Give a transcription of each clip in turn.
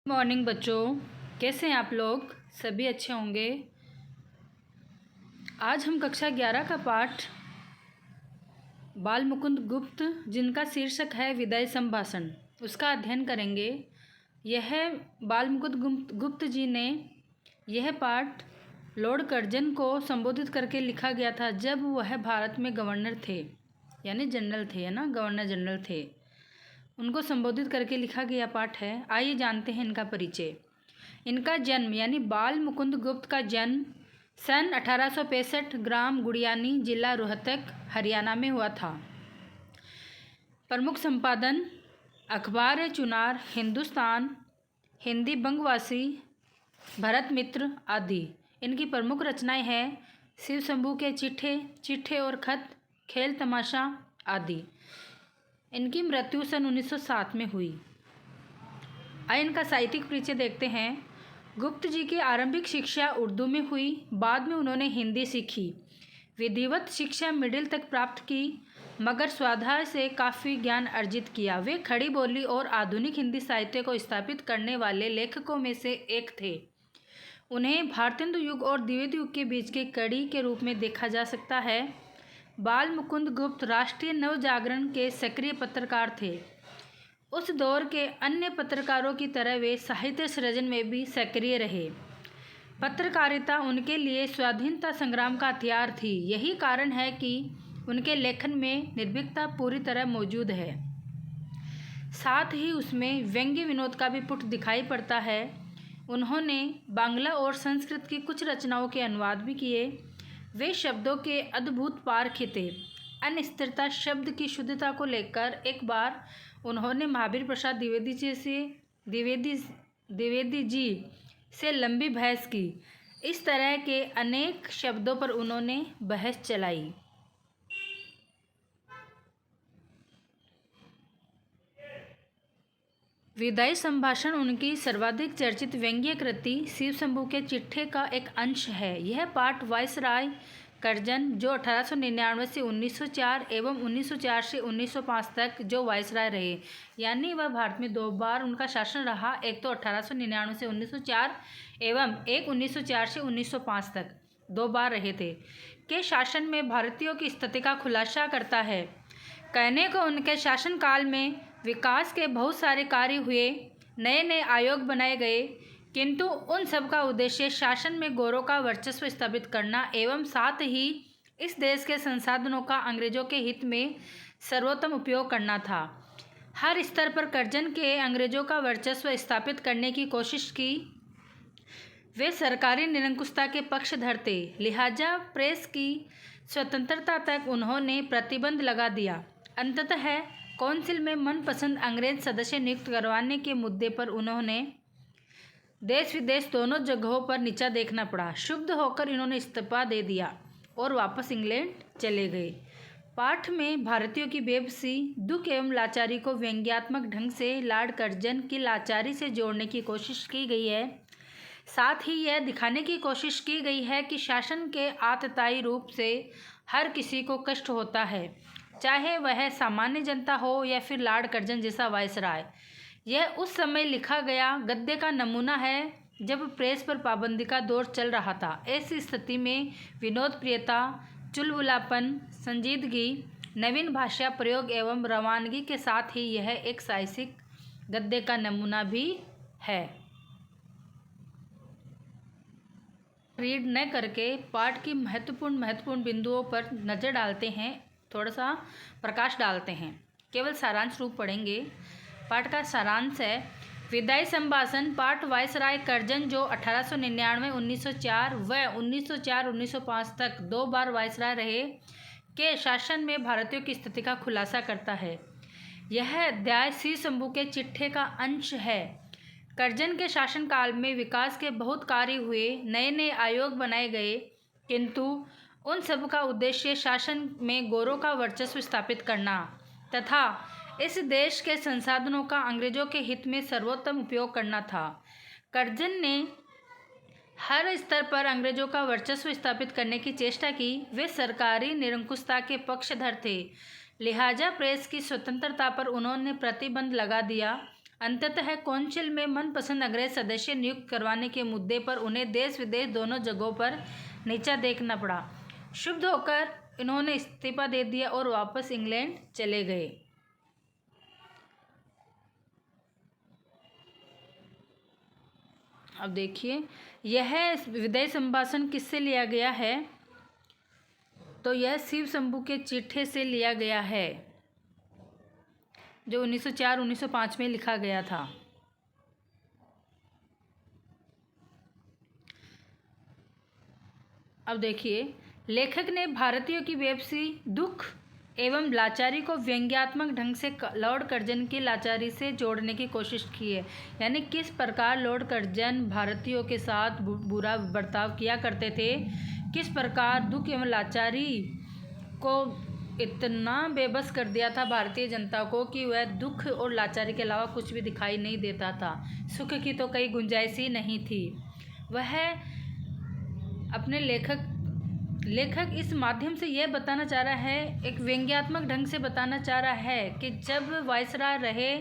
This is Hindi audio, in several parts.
मॉर्निंग बच्चों, कैसे हैं आप लोग? सभी अच्छे होंगे। आज हम कक्षा 11 का पाठ बाल मुकुंद गुप्त, जिनका शीर्षक है विदाई संभाषण, उसका अध्ययन करेंगे। यह बाल मुकुंद गुप्त जी ने यह पाठ लॉर्ड कर्जन को संबोधित करके लिखा गया था जब वह भारत में गवर्नर थे, यानी जनरल थे, है ना, गवर्नर जनरल थे। उनको संबोधित करके लिखा गया पाठ है। आइए जानते हैं इनका परिचय। इनका जन्म यानी बाल मुकुंद गुप्त का जन्म सन 1865 ग्राम गुड़ियानी, जिला रोहतक, हरियाणा में हुआ था। प्रमुख संपादन अखबार चुनार, हिंदुस्तान, हिंदी बंगवासी, भरत मित्र आदि। इनकी प्रमुख रचनाएं हैं शिव शंभू के चिट्ठे और खत, खेल तमाशा आदि। इनकी मृत्यु सन 1907 में हुई। आइए इनका साहित्यिक परिचय देखते हैं। गुप्त जी की आरंभिक शिक्षा उर्दू में हुई, बाद में उन्होंने हिंदी सीखी। विधिवत शिक्षा मिडिल तक प्राप्त की, मगर स्वाध्याय से काफ़ी ज्ञान अर्जित किया। वे खड़ी बोली और आधुनिक हिंदी साहित्य को स्थापित करने वाले लेखकों में से एक थे। उन्हें भारतेंदु युग और द्विवेदी युग के बीच के कड़ी के रूप में देखा जा सकता है। बाल मुकुंद गुप्त राष्ट्रीय नवजागरण के सक्रिय पत्रकार थे। उस दौर के अन्य पत्रकारों की तरह वे साहित्य सृजन में भी सक्रिय रहे। पत्रकारिता उनके लिए स्वाधीनता संग्राम का हथियार थी। यही कारण है कि उनके लेखन में निर्भीकता पूरी तरह मौजूद है, साथ ही उसमें व्यंग्य विनोद का भी पुट दिखाई पड़ता है। उन्होंने बांग्ला और संस्कृत की कुछ रचनाओं के अनुवाद भी किए। वे शब्दों के अद्भुत पारखी थे। अनिश्चितता शब्द की शुद्धता को लेकर एक बार उन्होंने महावीर प्रसाद द्विवेदी जी से लंबी बहस की। इस तरह के अनेक शब्दों पर उन्होंने बहस चलाई। विदाई संभाषण उनकी सर्वाधिक चर्चित व्यंग्य कृति शिव शंभू के चिट्ठे का एक अंश है। यह पाठ वायसराय कर्जन, जो 1899 से 1904 एवं 1904 से 1905 तक जो वायसराय रहे, यानी वह भारत में 2 बार उनका शासन रहा, एक तो 1899 से 1904 एवं एक 1904 से 1905 तक 2 बार रहे थे, के शासन में भारतीयों की स्थिति का खुलासा करता है। कहने को उनके शासनकाल में विकास के बहुत सारे कार्य हुए, नए नए आयोग बनाए गए, किंतु उन सब का उद्देश्य शासन में गौरों का वर्चस्व स्थापित करना एवं साथ ही इस देश के संसाधनों का अंग्रेजों के हित में सर्वोत्तम उपयोग करना था। हर स्तर पर कर्जन के अंग्रेजों का वर्चस्व स्थापित करने की कोशिश की। वे सरकारी निरंकुशता के पक्षधर थे, लिहाजा प्रेस की स्वतंत्रता तक उन्होंने प्रतिबंध लगा दिया। अंततः काउंसिल में मनपसंद अंग्रेज सदस्य नियुक्त करवाने के मुद्दे पर उन्होंने देश विदेश दोनों जगहों पर नीचा देखना पड़ा। क्षुब्ध होकर इन्होंने इस्तीफा दे दिया और वापस इंग्लैंड चले गए। पाठ में भारतीयों की बेबसी, दुख एवं लाचारी को व्यंग्यात्मक ढंग से लॉर्ड कर्जन की लाचारी से जोड़ने की कोशिश की गई है। साथ ही यह दिखाने की कोशिश की गई है कि शासन के आतताई रूप से हर किसी को कष्ट होता है, चाहे वह सामान्य जनता हो या फिर लॉर्ड कर्जन जैसा वायसराय। यह उस समय लिखा गया गद्य का नमूना है जब प्रेस पर पाबंदी का दौर चल रहा था। ऐसी स्थिति में विनोद प्रियता, चुलबुलापन, संजीदगी, नवीन भाषा प्रयोग एवं रवानगी के साथ ही यह एक साहसिक गद्य का नमूना भी है। रीड न करके पाठ की महत्वपूर्ण बिंदुओं पर नज़र डालते हैं, थोड़ा सा प्रकाश डालते हैं। केवल सारांश रूप पढ़ेंगे। पाठ का सारांश है, विदाई संभाषण पाठ वायसराय कर्जन, जो 1899, 1904 व 1904-1905 तक 2 बार वायसराय रहे, के शासन में भारतीयों की स्थिति का खुलासा करता है। यह अध्याय शिव शंभू के चिट्ठे का अंश है। कर्जन के शासनकाल में विकास के बहुत कार्य हुए, नए नए आयोग बनाए गए, किंतु उन सब का उद्देश्य शासन में गौरों का वर्चस्व स्थापित करना तथा इस देश के संसाधनों का अंग्रेजों के हित में सर्वोत्तम उपयोग करना था। कर्जन ने हर स्तर पर अंग्रेजों का वर्चस्व स्थापित करने की चेष्टा की। वे सरकारी निरंकुशता के पक्षधर थे, लिहाजा प्रेस की स्वतंत्रता पर उन्होंने प्रतिबंध लगा दिया। अंततः कौंसिल में मनपसंद अंग्रेज सदस्य नियुक्त करवाने के मुद्दे पर उन्हें देश विदेश दोनों जगहों पर नीचा देखना पड़ा। क्षुब्ध होकर इन्होंने इस्तीफा दे दिया और वापस इंग्लैंड चले गए। अब देखिए, यह विदाई संभाषण किससे लिया गया है? तो यह शिव शंभू के चिट्ठे से लिया गया है, जो 1904-1905 में लिखा गया था। अब देखिए, लेखक ने भारतीयों की बेबसी, दुख एवं लाचारी को व्यंग्यात्मक ढंग से लॉर्ड कर्जन की लाचारी से जोड़ने की कोशिश की है। यानी किस प्रकार लॉर्ड कर्जन भारतीयों के साथ बुरा बर्ताव किया करते थे, किस प्रकार दुख एवं लाचारी को इतना बेबस कर दिया था भारतीय जनता को कि वह दुख और लाचारी के अलावा कुछ भी दिखाई नहीं देता था। सुख की तो कई गुंजाइश ही नहीं थी। वह अपने लेखक इस माध्यम से यह बताना चाह रहा है, एक व्यंग्यात्मक ढंग से बताना चाह रहा है कि जब वायसराय रहे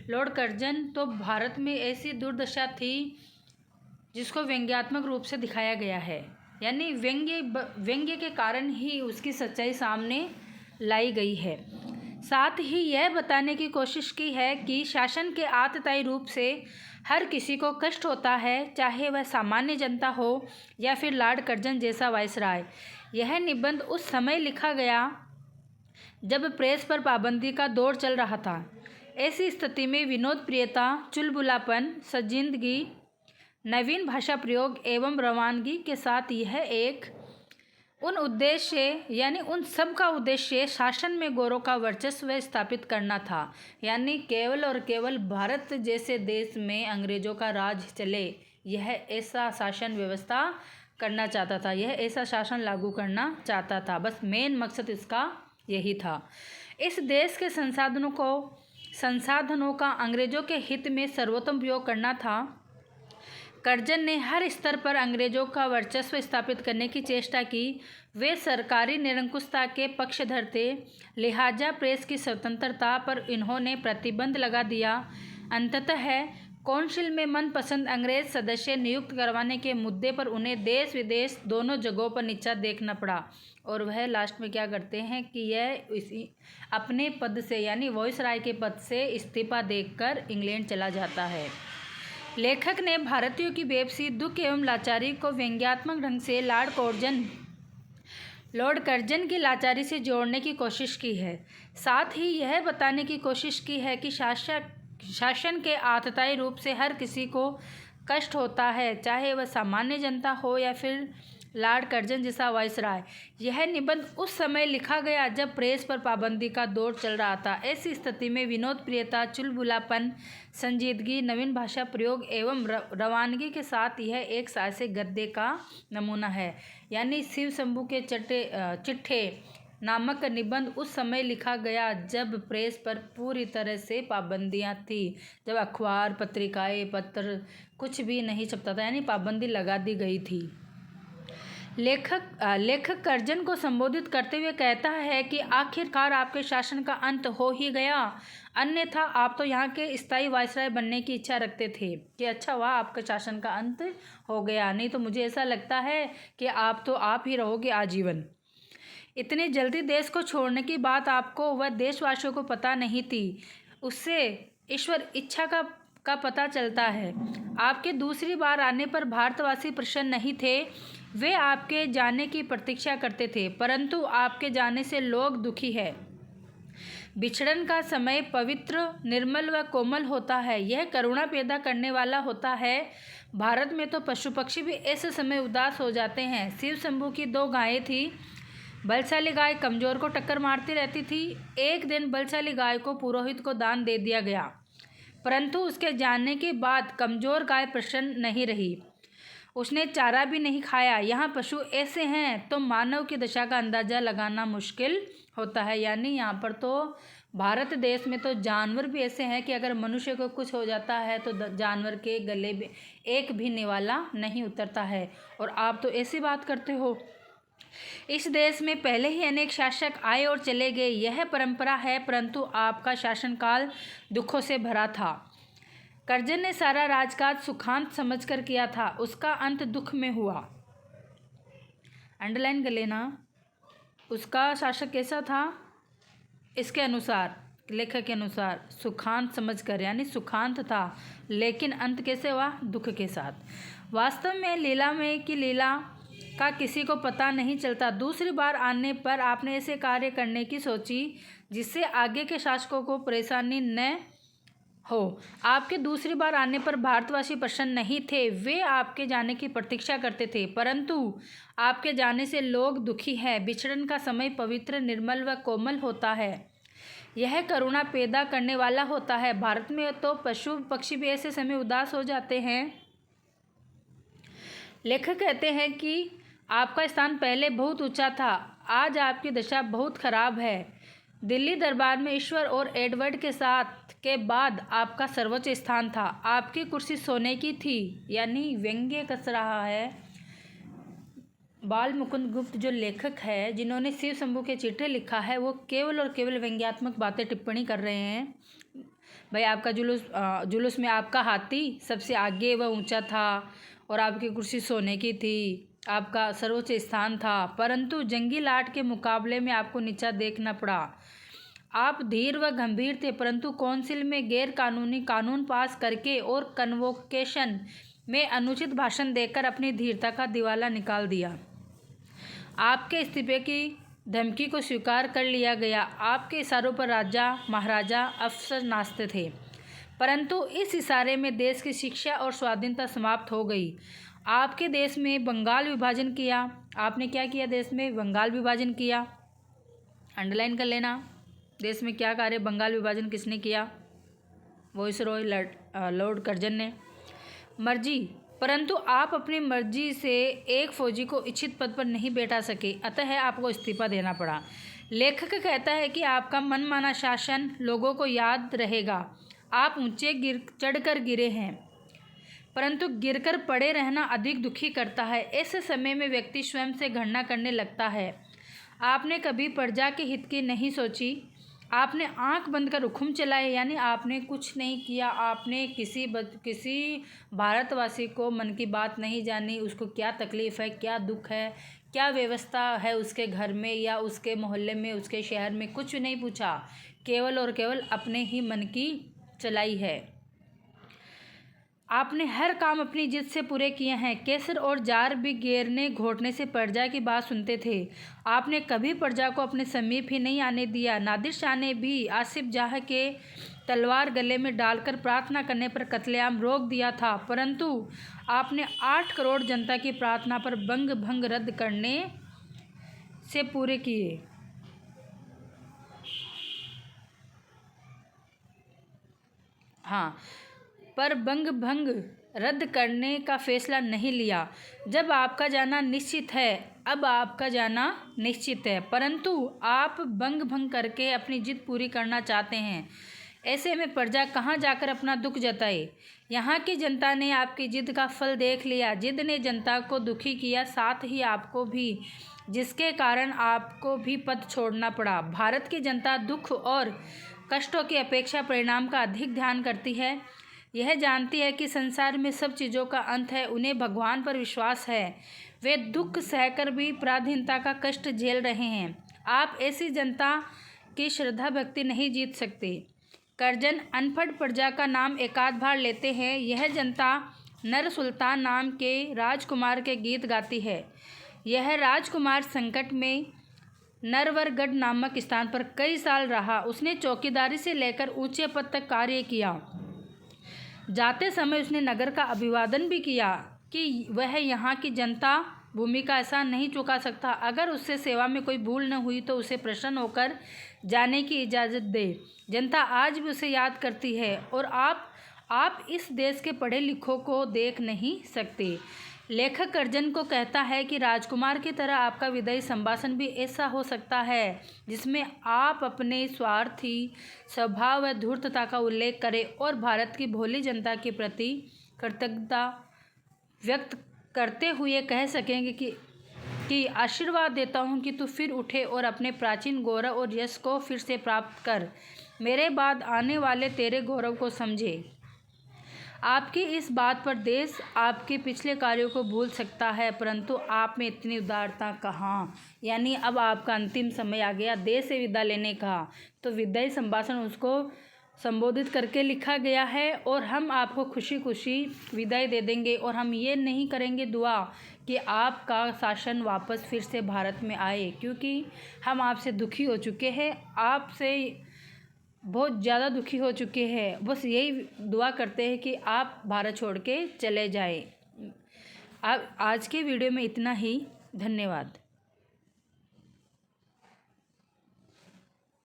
लॉर्ड कर्जन, तो भारत में ऐसी दुर्दशा थी जिसको व्यंग्यात्मक रूप से दिखाया गया है। यानी व्यंग्य के कारण ही उसकी सच्चाई सामने लाई गई है। साथ ही यह बताने की कोशिश की है कि शासन के आतताई रूप से हर किसी को कष्ट होता है, चाहे वह सामान्य जनता हो या फिर लॉर्ड कर्जन जैसा वायसराय। यह निबंध उस समय लिखा गया जब प्रेस पर पाबंदी का दौर चल रहा था। ऐसी स्थिति में विनोद प्रियता, चुलबुलापन, संजीदगी, नवीन भाषा प्रयोग एवं रवानगी के साथ यह एक उन सब का उद्देश्य शासन में गौरव का वर्चस्व स्थापित करना था। यानी केवल और केवल भारत जैसे देश में अंग्रेजों का राज चले, यह ऐसा शासन व्यवस्था करना चाहता था, यह ऐसा शासन लागू करना चाहता था। बस मेन मकसद इसका यही था। इस देश के संसाधनों का अंग्रेजों के हित में सर्वोत्तम उपयोग करना था। कर्जन ने हर स्तर पर अंग्रेजों का वर्चस्व स्थापित करने की चेष्टा की। वे सरकारी निरंकुशता के पक्षधर थे, लिहाजा प्रेस की स्वतंत्रता पर इन्होंने प्रतिबंध लगा दिया। अंततः कौंसिल में मनपसंद अंग्रेज सदस्य नियुक्त करवाने के मुद्दे पर उन्हें देश विदेश दोनों जगहों पर नीचा देखना पड़ा। और वह लास्ट में क्या करते हैं कि यह अपने पद से यानी वायसराय के पद से इस्तीफा देकर इंग्लैंड चला जाता है। लेखक ने भारतीयों की बेबसी, दुख एवं लाचारी को व्यंग्यात्मक ढंग से लॉर्ड कर्जन की लाचारी से जोड़ने की कोशिश की है। साथ ही यह बताने की कोशिश की है कि शासन के आतताई रूप से हर किसी को कष्ट होता है, चाहे वह सामान्य जनता हो या फिर लॉर्ड कर्जन जैसा वायसराय। यह निबंध उस समय लिखा गया जब प्रेस पर पाबंदी का दौर चल रहा था। ऐसी स्थिति में विनोद प्रियता, चुलबुलापन, संजीदगी, नवीन भाषा प्रयोग एवं रवानगी के साथ यह एक साहसिक गद्य का नमूना है। यानी शिव शंभू के चिट्ठे नामक निबंध उस समय लिखा गया जब प्रेस पर पूरी तरह से पाबंदियां थी, जब अखबार, पत्रिकाएं, पत्र कुछ भी नहीं छपता था, यानी पाबंदी लगा दी गई थी। लेखक कर्जन को संबोधित करते हुए कहता है कि आखिरकार आपके शासन का अंत हो ही गया, अन्यथा आप तो यहाँ के स्थायी वायसराय बनने की इच्छा रखते थे। कि अच्छा हुआ आपका शासन का अंत हो गया, नहीं तो मुझे ऐसा लगता है कि आप ही रहोगे आजीवन। इतनी जल्दी देश को छोड़ने की बात आपको व देशवासियों को पता नहीं थी, उससे ईश्वर इच्छा का पता चलता है। आपके दूसरी बार आने पर भारतवासी प्रसन्न नहीं थे, वे आपके जाने की प्रतीक्षा करते थे, परंतु आपके जाने से लोग दुखी है। बिछड़न का समय पवित्र, निर्मल व कोमल होता है, यह करुणा पैदा करने वाला होता है। भारत में तो पशु पक्षी भी ऐसे समय उदास हो जाते हैं। शिव शंभू की 2 गायें थी। बलशाली गाय कमजोर को टक्कर मारती रहती थी। एक दिन बलशाली गाय को पुरोहित को दान दे दिया गया, परंतु उसके जाने के बाद कमजोर गाय प्रसन्न नहीं रही, उसने चारा भी नहीं खाया। यहाँ पशु ऐसे हैं तो मानव की दशा का अंदाज़ा लगाना मुश्किल होता है। यानी यहाँ पर तो भारत देश में तो जानवर भी ऐसे हैं कि अगर मनुष्य को कुछ हो जाता है तो जानवर के गले में एक भी निवाला नहीं उतरता है, और आप तो ऐसी बात करते हो। इस देश में पहले ही अनेक शासक आए और चले गए, यह परंपरा है, परंतु आपका शासनकाल दुखों से भरा था। कर्जन ने सारा राजकाज सुखांत समझकर किया था, उसका अंत दुख में हुआ। अंडरलाइन कर लेना। उसका शासक कैसा था? इसके अनुसार, लेखक के अनुसार सुखांत समझकर, यानी सुखांत था, लेकिन अंत कैसे हुआ? दुख के साथ। वास्तव में लीला में की लीला का किसी को पता नहीं चलता। दूसरी बार आने पर आपने ऐसे कार्य करने की सोची जिससे आगे के शासकों को परेशानी न हो। आपके दूसरी बार आने पर भारतवासी प्रसन्न नहीं थे, वे आपके जाने की प्रतीक्षा करते थे, परंतु आपके जाने से लोग दुखी हैं। बिछड़न का समय पवित्र, निर्मल व कोमल होता है, यह करुणा पैदा करने वाला होता है। भारत में तो पशु पक्षी भी ऐसे समय उदास हो जाते हैं। लेखक कहते हैं कि आपका स्थान पहले बहुत ऊंचा था, आज आपकी दशा बहुत खराब है। दिल्ली दरबार में ईश्वर और एडवर्ड के साथ के बाद आपका सर्वोच्च स्थान था। आपकी कुर्सी सोने की थी, यानी व्यंग्य कस रहा है। बाल मुकुंद गुप्त जो लेखक है, जिन्होंने शिव शंभू के चिट्ठी लिखा है, वो केवल और केवल व्यंग्यात्मक बातें टिप्पणी कर रहे हैं। भाई आपका जुलूस में आपका हाथी सबसे आगे व ऊंचा था और आपकी कुर्सी सोने की थी, आपका सर्वोच्च स्थान था, परंतु जंगी लाट के मुकाबले में आपको नीचा देखना पड़ा। आप धीर व गंभीर थे, परंतु काउंसिल में गैर कानूनी कानून पास करके और कन्वोकेशन में अनुचित भाषण देकर अपनी धीरता का दिवाला निकाल दिया। आपके इस्तीफे की धमकी को स्वीकार कर लिया गया। आपके इशारों पर राजा महाराजा अफसर नाचते थे, परंतु इस इशारे में देश की शिक्षा और स्वाधीनता समाप्त हो गई। आपके देश में बंगाल विभाजन किया। आपने क्या किया? देश में बंगाल विभाजन किया। अंडरलाइन कर लेना। देश में क्या कार्य? बंगाल विभाजन किसने किया? वायसरॉय लॉर्ड कर्जन ने। मर्जी, परंतु आप अपनी मर्जी से एक फौजी को इच्छित पद पर नहीं बैठा सके, अतः आपको इस्तीफा देना पड़ा। लेखक कहता है कि आपका मनमाना शासन लोगों को याद रहेगा। आप ऊंचे चढ़कर गिरे हैं, परंतु गिरकर पड़े रहना अधिक दुखी करता है। ऐसे समय में व्यक्ति स्वयं से घृणा करने लगता है। आपने कभी प्रजा के हित की नहीं सोची। आपने आंख बंद कर हुक्म चलाए, यानी आपने कुछ नहीं किया। आपने किसी भारतवासी को मन की बात नहीं जानी, उसको क्या तकलीफ़ है, क्या दुख है, क्या व्यवस्था है उसके घर में या उसके मोहल्ले में, उसके शहर में, कुछ नहीं पूछा। केवल और केवल अपने ही मन की चलाई है। आपने हर काम अपनी जिद से पूरे किए हैं। केसर और जार भी घेरने घोटने से प्रजा की बात सुनते थे। आपने कभी प्रजा को अपने समीप ही नहीं आने दिया। नादिर शाह ने भी आसिफ जाह के तलवार गले में डालकर प्रार्थना करने पर कत्लेआम रोक दिया था, परंतु आपने 8 करोड़ जनता की प्रार्थना पर भंग रद्द करने से पूरे किए। हाँ, पर भंग रद्द करने का फैसला नहीं लिया। जब आपका जाना निश्चित है, अब आपका जाना निश्चित है, परंतु आप भंग करके अपनी जिद पूरी करना चाहते हैं। ऐसे में प्रजा कहाँ जाकर अपना दुख जताए? यहाँ की जनता ने आपकी जिद का फल देख लिया। जिद ने जनता को दुखी किया, साथ ही आपको भी, जिसके कारण आपको भी पद छोड़ना पड़ा। भारत की जनता दुख और कष्टों की अपेक्षा परिणाम का अधिक ध्यान करती है। यह जानती है कि संसार में सब चीज़ों का अंत है। उन्हें भगवान पर विश्वास है। वे दुख सहकर भी पराधीनता का कष्ट झेल रहे हैं। आप ऐसी जनता की श्रद्धा भक्ति नहीं जीत सकते। कर्जन अनपढ़ प्रजा का नाम एकाध बार लेते हैं। यह जनता नर सुल्तान नाम के राजकुमार के गीत गाती है। यह राजकुमार संकट में नरवरगढ़ नामक स्थान पर कई साल रहा। उसने चौकीदारी से लेकर ऊंचे पद तक कार्य किया। जाते समय उसने नगर का अभिवादन भी किया कि वह यहाँ की जनता भूमि का एहसान नहीं चुका सकता। अगर उससे सेवा में कोई भूल न हुई तो उसे प्रसन्न होकर जाने की इजाज़त दे। जनता आज भी उसे याद करती है और आप इस देश के पढ़े लिखों को देख नहीं सकते। लेखक कर्जन को कहता है कि राजकुमार की तरह आपका विदाई संभाषण भी ऐसा हो सकता है जिसमें आप अपने स्वार्थी स्वभाव व धूर्तता का उल्लेख करें और भारत की भोली जनता के प्रति कृतज्ञता व्यक्त करते हुए कह सकेंगे कि आशीर्वाद देता हूँ कि तू फिर उठे और अपने प्राचीन गौरव और यश को फिर से प्राप्त कर। मेरे बाद आने वाले तेरे गौरव को समझे। आपकी इस बात पर देश आपके पिछले कार्यों को भूल सकता है, परंतु आप में इतनी उदारता कहाँ। यानी अब आपका अंतिम समय आ गया देश से विदा लेने का। तो विदाई संभाषण उसको संबोधित करके लिखा गया है और हम आपको खुशी खुशी विदाई दे देंगे। और हम ये नहीं करेंगे दुआ कि आपका शासन वापस फिर से भारत में आए, क्योंकि हम आपसे दुखी हो चुके हैं, आपसे बहुत ज़्यादा दुखी हो चुके हैं। बस यही दुआ करते हैं कि आप भारत छोड़ के चले जाएं। अब आज के वीडियो में इतना ही। धन्यवाद।